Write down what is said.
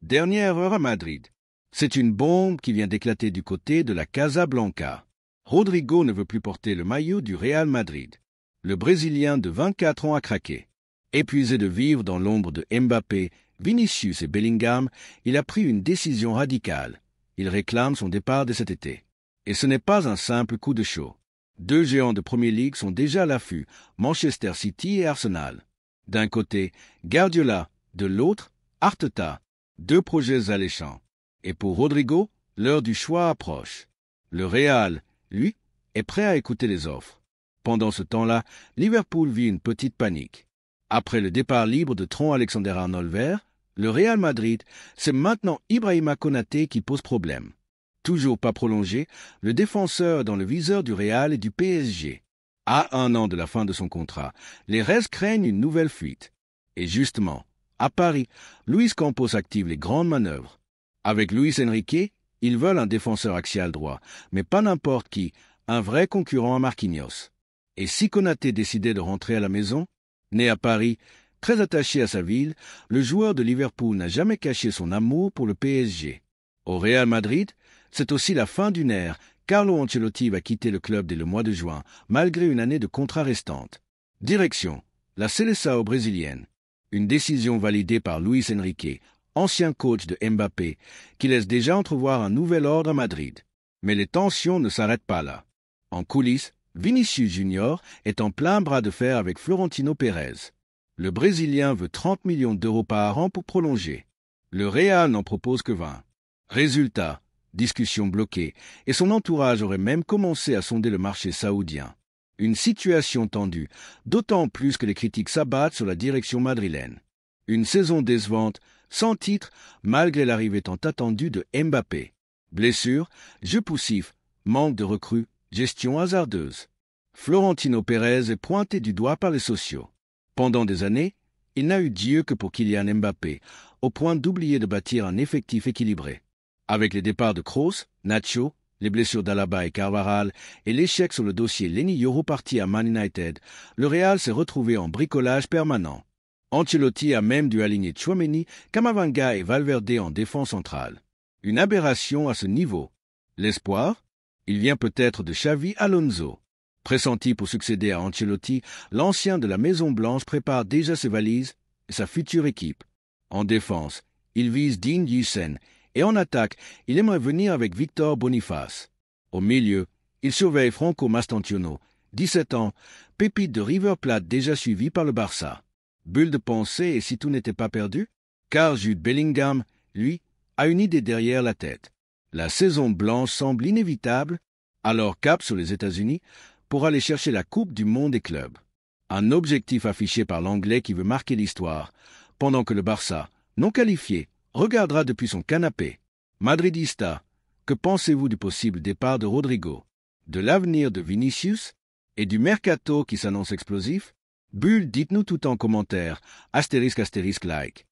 Dernière heure à Madrid. C'est une bombe qui vient d'éclater du côté de la Casablanca. Rodrigo ne veut plus porter le maillot du Real Madrid. Le Brésilien de 24 ans a craqué. Épuisé de vivre dans l'ombre de Mbappé, Vinicius et Bellingham, il a pris une décision radicale. Il réclame son départ de cet été. Et ce n'est pas un simple coup de chaud. Deux géants de Premier League sont déjà à l'affût, Manchester City et Arsenal. D'un côté, Guardiola, de l'autre, Arteta. Deux projets alléchants. Et pour Rodrigo, l'heure du choix approche. Le Real, lui, est prêt à écouter les offres. Pendant ce temps-là, Liverpool vit une petite panique. Après le départ libre de Trent Alexander-Arnold, le Real Madrid, c'est maintenant Ibrahima Konaté qui pose problème. Toujours pas prolongé, le défenseur est dans le viseur du Real et du PSG. À 1 an de la fin de son contrat, les Reds craignent une nouvelle fuite. Et justement, à Paris, Luis Campos active les grandes manœuvres. Avec Luis Enrique, ils veulent un défenseur axial droit, mais pas n'importe qui, un vrai concurrent à Marquinhos. Et si Konaté décidait de rentrer à la maison, né à Paris, très attaché à sa ville, le joueur de Liverpool n'a jamais caché son amour pour le PSG. Au Real Madrid, c'est aussi la fin d'une ère. Carlo Ancelotti va quitter le club dès le mois de juin, malgré une année de contrat restante. Direction, la Seleção brésilienne. Une décision validée par Luis Enrique, ancien coach de Mbappé, qui laisse déjà entrevoir un nouvel ordre à Madrid. Mais les tensions ne s'arrêtent pas là. En coulisses, Vinicius Junior est en plein bras de fer avec Florentino Pérez. Le Brésilien veut 30 millions d'euros par an pour prolonger. Le Real n'en propose que 20. Résultat, discussion bloquée, et son entourage aurait même commencé à sonder le marché saoudien. Une situation tendue, d'autant plus que les critiques s'abattent sur la direction madrilène. Une saison décevante, sans titre, malgré l'arrivée tant attendue de Mbappé. Blessures, jeu poussif, manque de recrues, gestion hasardeuse. Florentino Pérez est pointé du doigt par les sociaux. Pendant des années, il n'a eu Dieu que pour Kylian Mbappé, au point d'oublier de bâtir un effectif équilibré. Avec les départs de Kroos, Nacho, les blessures d'Alaba et Carvajal et l'échec sur le dossier Lenny Yoro parti à Man United, le Real s'est retrouvé en bricolage permanent. Ancelotti a même dû aligner Tchouaméni, Camavinga et Valverde en défense centrale. Une aberration à ce niveau. L'espoir? Il vient peut-être de Xavi Alonso. Pressenti pour succéder à Ancelotti, l'ancien de la Maison-Blanche prépare déjà ses valises et sa future équipe. En défense, il vise Dean Huijsen et en attaque, il aimerait venir avec Victor Boniface. Au milieu, il surveille Franco Mastantuono, 17 ans, pépite de River Plate déjà suivi par le Barça. Bulle de pensée et si tout n'était pas perdu? Car Jude Bellingham, lui, a une idée derrière la tête. La saison blanche semble inévitable, alors cap sur les États-Unis pour aller chercher la Coupe du Monde des clubs. Un objectif affiché par l'Anglais qui veut marquer l'histoire, pendant que le Barça, non qualifié, regardera depuis son canapé. Madridista, que pensez-vous du possible départ de Rodrigo, de l'avenir de Vinicius et du mercato qui s'annonce explosif? Bulle, dites-nous tout en commentaire, *like.